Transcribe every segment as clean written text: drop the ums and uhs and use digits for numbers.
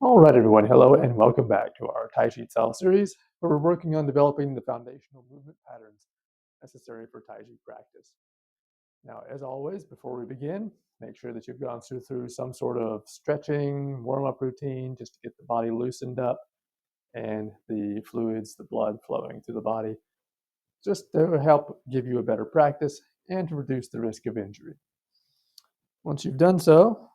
All right, everyone. Hello, and welcome back to our Taiji Cao series, where we're working on developing the foundational movement patterns necessary for Taiji practice. Now, as always, before we begin, make sure that you've gone through some sort of stretching, warm-up routine just to get the body loosened up and the fluids, the blood flowing through the body, just to help give you a better practice and to reduce the risk of injury. Once you've done so,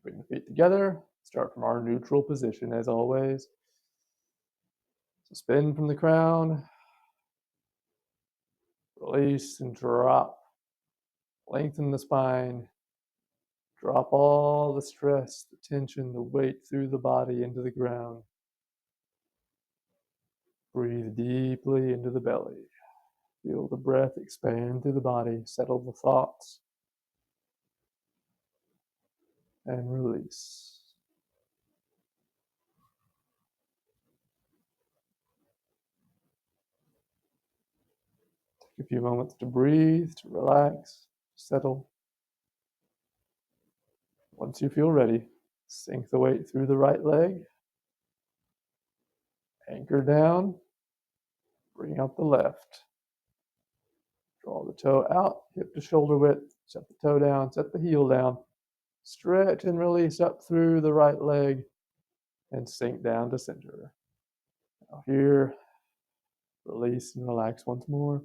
bring the feet together. Start from our neutral position as always. Suspend from the crown. Release and drop. Lengthen the spine. Drop all the stress, the tension, the weight through the body into the ground. Breathe deeply into the belly. Feel the breath expand through the body. Settle the thoughts. And release. Take a few moments to breathe, to relax, settle. Once you feel ready, sink the weight through the right leg. Anchor down. Bring out the left. Draw the toe out, hip to shoulder width. Set the toe down, set the heel down. Stretch and release up through the right leg and sink down to center. Now here, release and relax once more.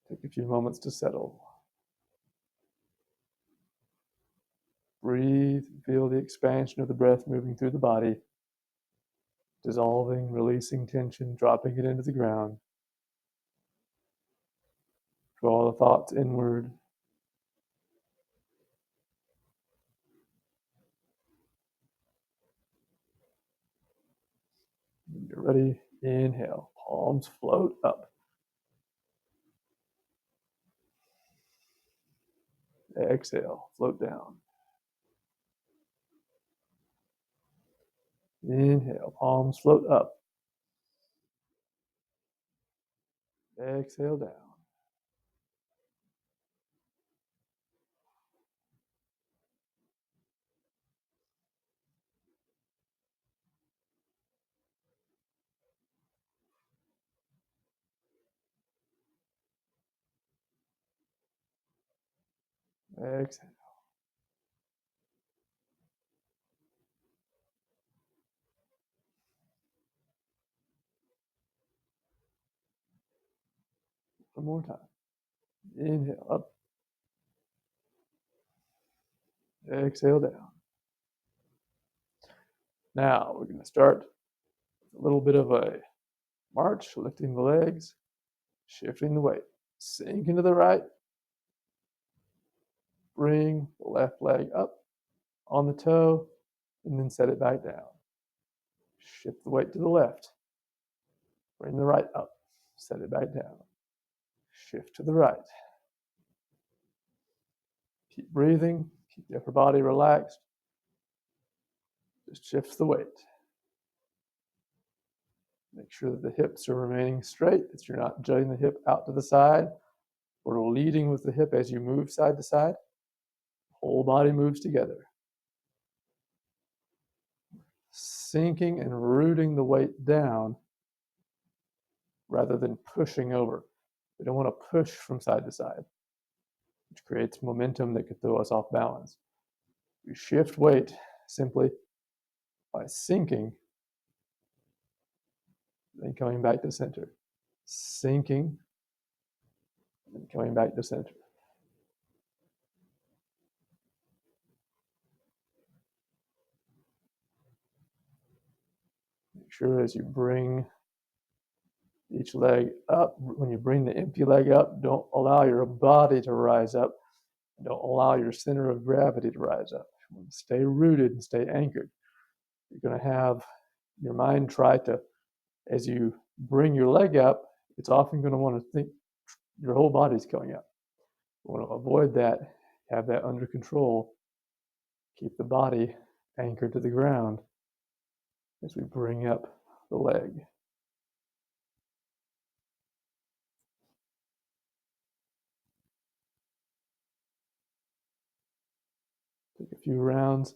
Take a few moments to settle. Breathe, feel the expansion of the breath moving through the body, dissolving, releasing tension, dropping it into the ground. Draw the thoughts inward. When you're ready, inhale, palms float up. Exhale, float down. Inhale, palms float up. Exhale down. Exhale. One more time. Inhale up. Exhale down. Now we're going to start with a little bit of a march, lifting the legs, shifting the weight. Sink into the right. Bring the left leg up on the toe, and then set it back down. Shift the weight to the left. Bring the right up. Set it back down. Shift to the right. Keep breathing. Keep the upper body relaxed. Just shift the weight. Make sure that the hips are remaining straight, that you're not jutting the hip out to the side or leading with the hip as you move side to side. The whole body moves together. Sinking and rooting the weight down rather than pushing over. We don't want to push from side to side, which creates momentum that could throw us off balance. We shift weight simply by sinking, then coming back to center. Sinking, and coming back to center. Make sure as you bring each leg up, when you bring the empty leg up, don't allow your body to rise up. Don't allow your center of gravity to rise up. You want to stay rooted and stay anchored. You're going to have your mind try to, as you bring your leg up, it's often going to want to think your whole body's going up. You want to avoid that, have that under control. Keep the body anchored to the ground as we bring up the leg. Take a few rounds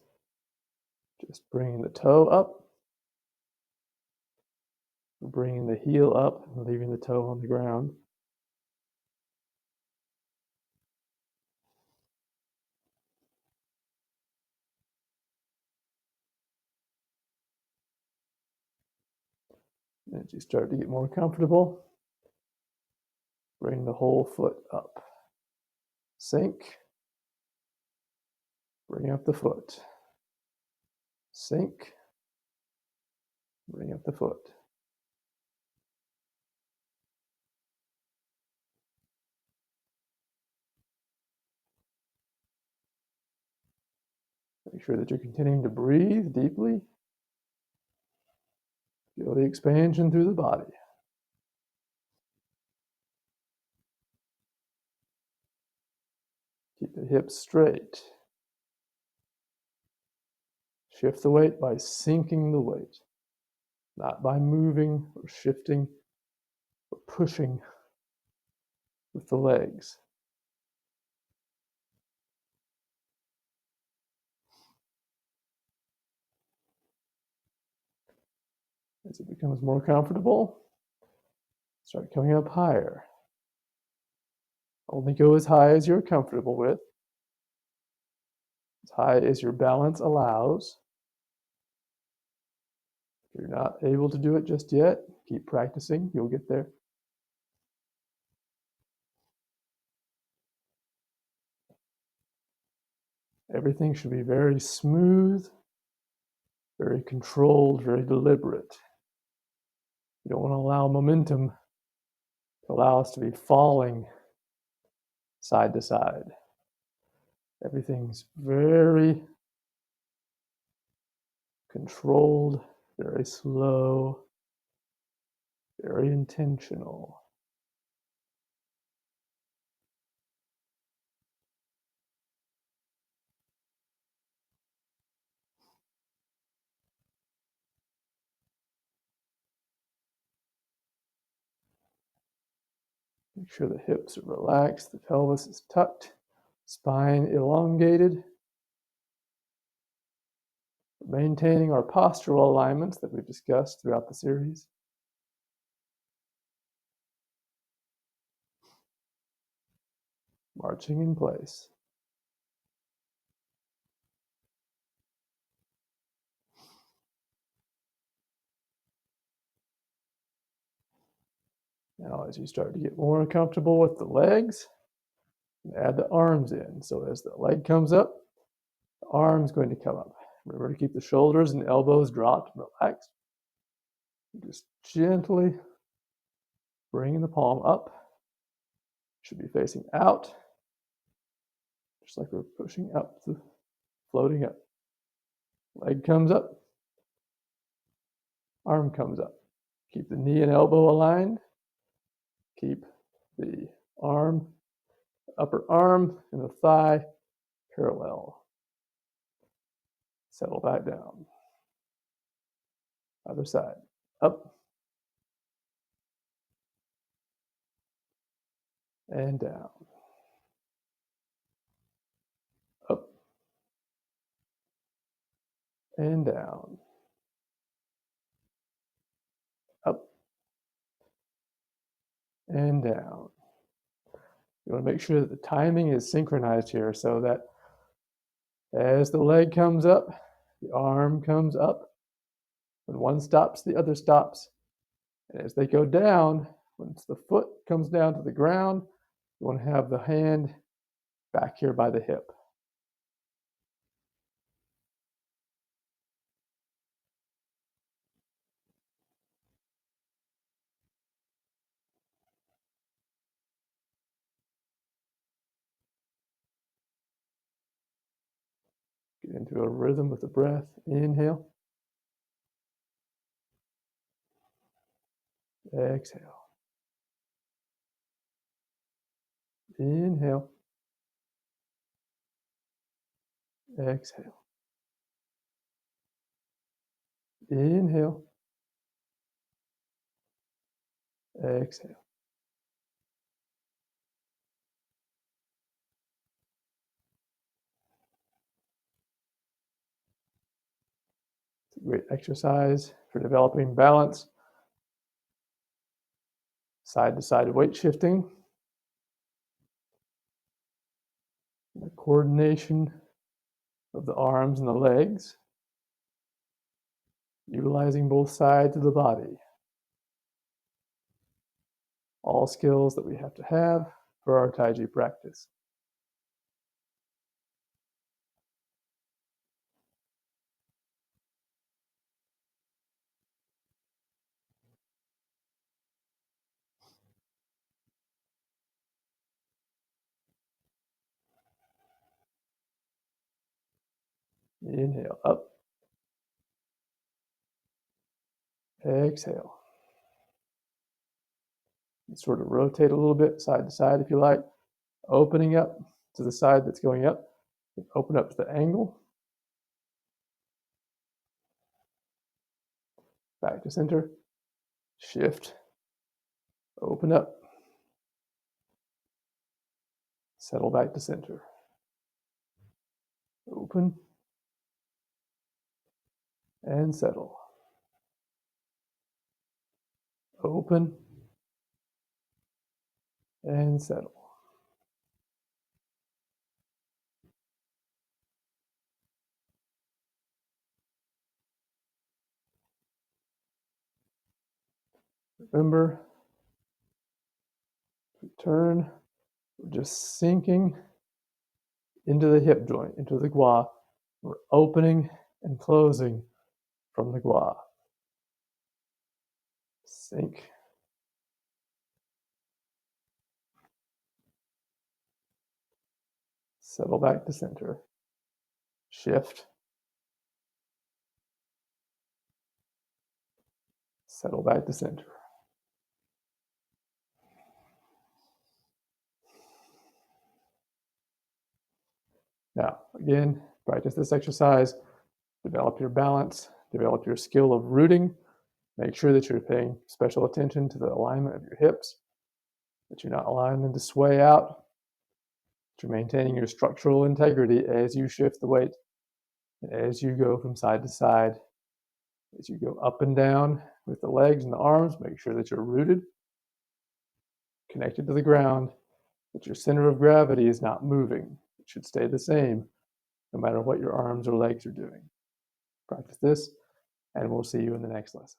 Just bringing the toe up, bringing the heel up, and leaving the toe on the ground. As you start to get more comfortable, bring the whole foot up. Sink. Bring up the foot. Sink. Bring up the foot. Make sure that you're continuing to breathe deeply. Feel the expansion through the body. Keep the hips straight. Shift the weight by sinking the weight, not by moving or shifting or pushing with the legs. As it becomes more comfortable, start coming up higher. Only go as high as you're comfortable with, as high as your balance allows. If you're not able to do it just yet, keep practicing, you'll get there. Everything should be very smooth, very controlled, very deliberate. You don't want to allow momentum to allow us to be falling side to side. Everything's very controlled, very slow, very intentional. Make sure the hips are relaxed, the pelvis is tucked, spine elongated. Maintaining our postural alignments that we've discussed throughout the series. Marching in place. Now, as you start to get more comfortable with the legs, add the arms in. So as the leg comes up, the arm's going to come up. Remember to keep the shoulders and elbows dropped and relaxed. Just gently bringing the palm up. Should be facing out, just like we're pushing up, floating up. Leg comes up, arm comes up. Keep the knee and elbow aligned. Keep the arm, upper arm, and the thigh parallel. Settle back down. Other side. Up and down. Up and down. Up and down. You want to make sure that the timing is synchronized here so that as the leg comes up, the arm comes up. When one stops, the other stops. And as they go down, once the foot comes down to the ground, you want to have the hand back here by the hip. Get into a rhythm with the breath. Inhale. Exhale. Inhale. Exhale. Inhale. Exhale. Great exercise for developing balance, side-to-side weight shifting, the coordination of the arms and the legs, utilizing both sides of the body. All skills that we have to have for our Taiji practice. Inhale up. Exhale. Sort of rotate a little bit side to side if you like. Opening up to the side that's going up. Open up to the angle. Back to center. Shift. Open up. Settle back to center. Open. And settle. Open. And settle. Remember, turn, we're just sinking into the hip joint, into the gua. We're opening and closing from the gua. Sink. Settle back to center. Shift. Settle back to center. Now, again, practice this exercise. Develop your balance. Develop your skill of rooting. Make sure that you're paying special attention to the alignment of your hips, that you're not allowing them to sway out, that you're maintaining your structural integrity as you shift the weight, and as you go from side to side, as you go up and down with the legs and the arms. Make sure that you're rooted, connected to the ground, that your center of gravity is not moving. It should stay the same no matter what your arms or legs are doing. Practice this, and we'll see you in the next lesson.